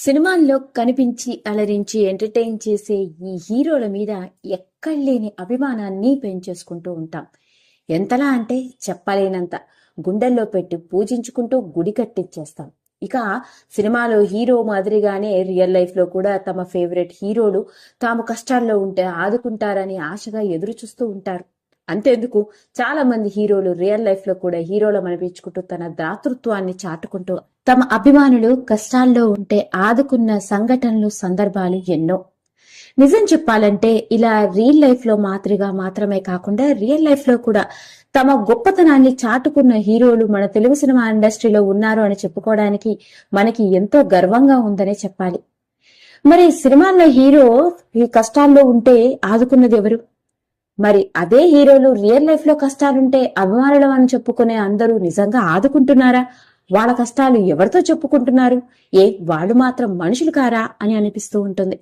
సినిమాల్లో కనిపించి అలరించి ఎంటర్టైన్ చేసే ఈ హీరోల మీద ఎక్కడలేని అభిమానాన్ని పెంచేసుకుంటూ ఉంటాం. ఎంతలా అంటే చెప్పలేనంత. గుండెల్లో పెట్టి పూజించుకుంటూ గుడి కట్టించేస్తాం. ఇక సినిమాలో హీరో మాదిరిగానే రియల్ లైఫ్ లో కూడా తమ ఫేవరెట్ హీరోలు తాము కష్టాల్లో ఉంటే ఆదుకుంటారని ఆశగా ఎదురు చూస్తూ ఉంటారు. అంతేందుకు చాలా మంది హీరోలు రియల్ లైఫ్ లో కూడా హీరోలు అనిపించుకుంటూ తన దాతృత్వాన్ని చాటుకుంటూ తమ అభిమానులు కష్టాల్లో ఉంటే ఆదుకున్న సంఘటనలు సందర్భాలు ఎన్నో. నిజం చెప్పాలంటే ఇలా రియల్ లైఫ్ లో మాత్రమే కాకుండా రియల్ లైఫ్ లో కూడా తమ గొప్పతనాన్ని చాటుకున్న హీరోలు మన తెలుగు సినిమా ఇండస్ట్రీలో ఉన్నారు అని చెప్పుకోవడానికి మనకి ఎంతో గర్వంగా ఉందనే చెప్పాలి. మరి సినిమాల్లో హీరో ఈ కష్టాల్లో ఉంటే ఆదుకున్నది ఎవరు? మరి అదే హీరోలు రియల్ లైఫ్ లో కష్టాలుంటే అభిమానులం అని చెప్పుకునే అందరూ నిజంగా ఆదుకుంటున్నారా? వాళ్ళ కష్టాలు ఎవరితో చెప్పుకుంటున్నారు? వాళ్ళు మాత్రం మనుషులు కారా అని అనిపిస్తూ ఉంటుంది.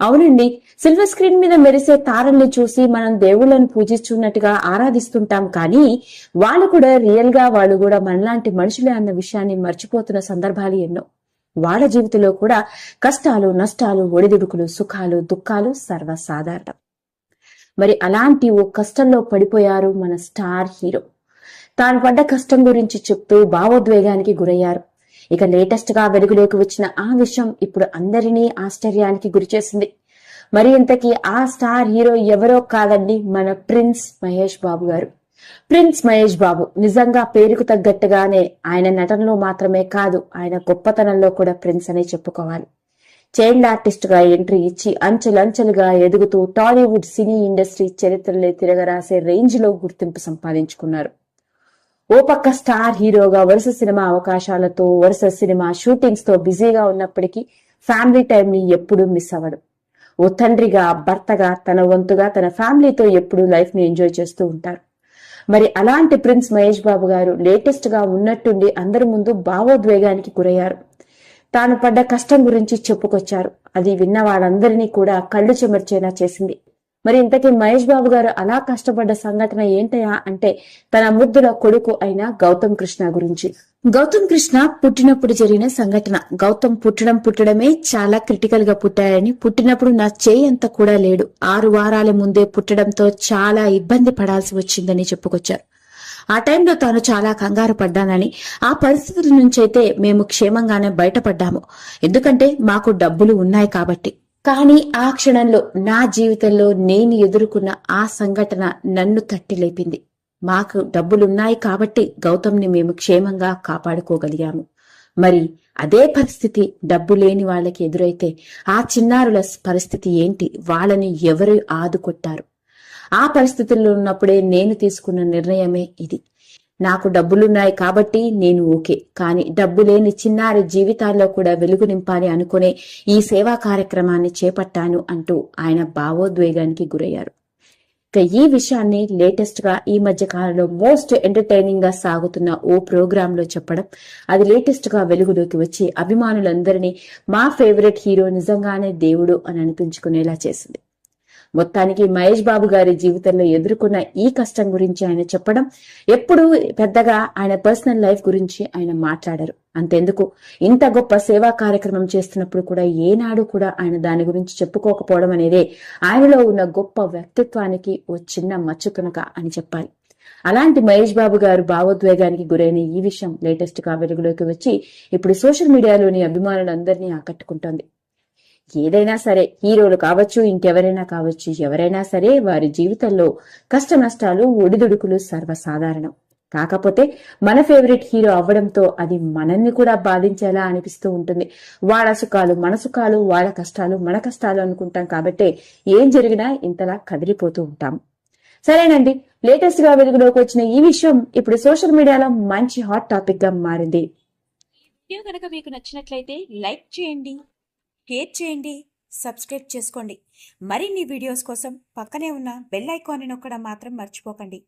అవునండి, సిల్వర్ స్క్రీన్ మీద మెరిసే తారల్ని చూసి మనం దేవుళ్ళని పూజిస్తున్నట్టుగా ఆరాధిస్తుంటాం. కానీ వాళ్ళు కూడా రియల్ గా వాళ్ళు కూడా మనలాంటి మనుషులే అన్న విషయాన్ని మర్చిపోతున్న సందర్భాలు ఎన్నో. వాళ్ళ జీవితంలో కూడా కష్టాలు, నష్టాలు, ఒడిదుడుకులు, సుఖాలు, దుఃఖాలు సర్వసాధారణం. మరి అలాంటి ఓ కష్టంలో పడిపోయారు మన స్టార్ హీరో. తాను పడ్డ కష్టం గురించి చెప్తూ భావోద్వేగానికి గురయ్యారు. ఇక లేటెస్ట్ గా వెలుగులోకి వచ్చిన ఆ విషయం ఇప్పుడు అందరినీ ఆశ్చర్యానికి గురిచేసింది. మరి ఇంతకీ ఆ స్టార్ హీరో ఎవరో కాదండి, మన ప్రిన్స్ మహేష్ బాబు గారు. ప్రిన్స్ మహేష్ బాబు నిజంగా పేరుకు తగ్గట్టుగానే ఆయన నటనలో మాత్రమే కాదు, ఆయన గొప్పతనంలో కూడా ప్రిన్స్ అనే చెప్పుకోవాలి. చైల్డ్ ఆర్టిస్ట్ గా ఎంట్రీ ఇచ్చి అంచెలంచెలుగా ఎదుగుతూ టాలీవుడ్ సినీ ఇండస్ట్రీ చరిత్రలే తిరగరాసే రేంజ్ లో గుర్తింపు సంపాదించుకున్నారు. ఓ పక్క స్టార్ హీరోగా వరుస సినిమా అవకాశాలతో వరుస సినిమా షూటింగ్స్ తో బిజీగా ఉన్నప్పటికీ ఫ్యామిలీ టైం ని ఎప్పుడూ మిస్ అవ్వడు. ఓ తండ్రిగా, భర్తగా, తన వంతుగా తన ఫ్యామిలీతో ఎప్పుడూ లైఫ్ ని ఎంజాయ్ చేస్తూ ఉంటారు. మరి అలాంటి ప్రిన్స్ మహేష్ బాబు గారు లేటెస్ట్ గా ఉన్నట్టుండి అందరి ముందు భావోద్వేగానికి గురయ్యారు. తాను పడ్డ కష్టం గురించి చెప్పుకొచ్చారు. అది విన్న వాళ్ళందరినీ కూడా కళ్ళు చెమర్చేలా చేసింది. మరి ఇంతకీ మహేష్ బాబు గారు అలా కష్టపడ్డ సంఘటన ఏంటయా అంటే తన ముద్దుల కొడుకు అయిన గౌతమ్ కృష్ణ గురించి. గౌతమ్ కృష్ణ పుట్టినప్పుడు జరిగిన సంఘటన. గౌతమ్ పుట్టడమే చాలా క్రిటికల్ గా పుట్టారని, పుట్టినప్పుడు నా చేయి అంత కూడా లేడు, 6 వారాల ముందే పుట్టడంతో చాలా ఇబ్బంది పడాల్సి వచ్చిందని చెప్పుకొచ్చారు. ఆ టైంలో తాను చాలా కంగారు పడ్డానని, ఆ పరిస్థితుల నుంచైతే మేము క్షేమంగానే బయటపడ్డాము, ఎందుకంటే మాకు డబ్బులు ఉన్నాయి కాబట్టి. కానీ ఆ క్షణంలో నా జీవితంలో నేను ఎదుర్కొన్న ఆ సంఘటన నన్ను తట్టి లేపింది. మాకు డబ్బులున్నాయి కాబట్టి గౌతమ్ని మేము క్షేమంగా కాపాడుకోగలిగాము. మరి అదే పరిస్థితి డబ్బు లేని వాళ్ళకి ఎదురైతే ఆ చిన్నారుల పరిస్థితి ఏంటి? వాళ్ళని ఎవరు ఆదుకొట్టారు? ఆ పరిస్థితుల్లో ఉన్నప్పుడే నేను తీసుకున్న నిర్ణయమే ఇది. నాకు డబ్బులున్నాయి కాబట్టి నేను ఓకే, కానీ డబ్బు లేని చిన్నారి జీవితాల్లో కూడా వెలుగు నింపాలి అనుకునే ఈ సేవా కార్యక్రమాన్ని చేపట్టాను అంటూ ఆయన భావోద్వేగానికి గురయ్యారు. ఇక ఈ విషయాన్ని లేటెస్ట్ గా ఈ మధ్య కాలంలో మోస్ట్ ఎంటర్టైనింగ్ గా సాగుతున్న ఓ ప్రోగ్రామ్ లో చెప్పడం, అది లేటెస్ట్ గా వెలుగులోకి వచ్చి అభిమానులందరినీ మా ఫేవరెట్ హీరో నిజంగానే దేవుడు అని అనిపించుకునేలా చేసింది. మొత్తానికి మహేష్ బాబు గారి జీవితంలో ఎదుర్కొన్న ఈ కష్టం గురించి ఆయన చెప్పడం, ఎప్పుడు పెద్దగా ఆయన పర్సనల్ లైఫ్ గురించి ఆయన మాట్లాడారు. అంతెందుకు, ఇంత గొప్ప సేవా కార్యక్రమం చేస్తున్నప్పుడు కూడా ఏనాడు కూడా ఆయన దాని గురించి చెప్పుకోకపోవడం అనేదే ఆయనలో ఉన్న గొప్ప వ్యక్తిత్వానికి ఓ చిన్న మచ్చుతునక అని చెప్పాలి. అలాంటి మహేష్ బాబు గారు భావోద్వేగానికి గురైన ఈ విషయం లేటెస్ట్ గా వెలుగులోకి వచ్చి ఇప్పుడు సోషల్ మీడియాలోని అభిమానులందరినీ ఆకట్టుకుంటోంది. ఏదైనా సరే, హీరోలు కావచ్చు, ఇంకెవరైనా కావచ్చు, ఎవరైనా సరే వారి జీవితంలో కష్ట నష్టాలు, ఒడిదుడుకులు సర్వసాధారణం. కాకపోతే మన ఫేవరెట్ హీరో అవ్వడంతో అది మనల్ని కూడా బాధించేలా అనిపిస్తూ ఉంటుంది. వాళ్ళ సుఖాలు మన సుఖాలు, వాళ్ళ కష్టాలు మన కష్టాలు అనుకుంటాం కాబట్టి ఏం జరిగినా ఇంతలా కదిలిపోతూ ఉంటాం. సరేనండి, లేటెస్ట్ గా వెలుగులోకి వచ్చిన ఈ విషయం ఇప్పుడు సోషల్ మీడియాలో మంచి హాట్ టాపిక్ గా మారింది. వీడియో కనుక మీకు నచ్చినట్లయితే లైక్ చేయండి, షేర్ చేయండి, సబ్స్క్రైబ్ చేసుకోండి. మరిన్ని వీడియోస్ కోసం పక్కనే ఉన్న బెల్ ఐకాన్ని నొక్కడం మాత్రం మర్చిపోకండి.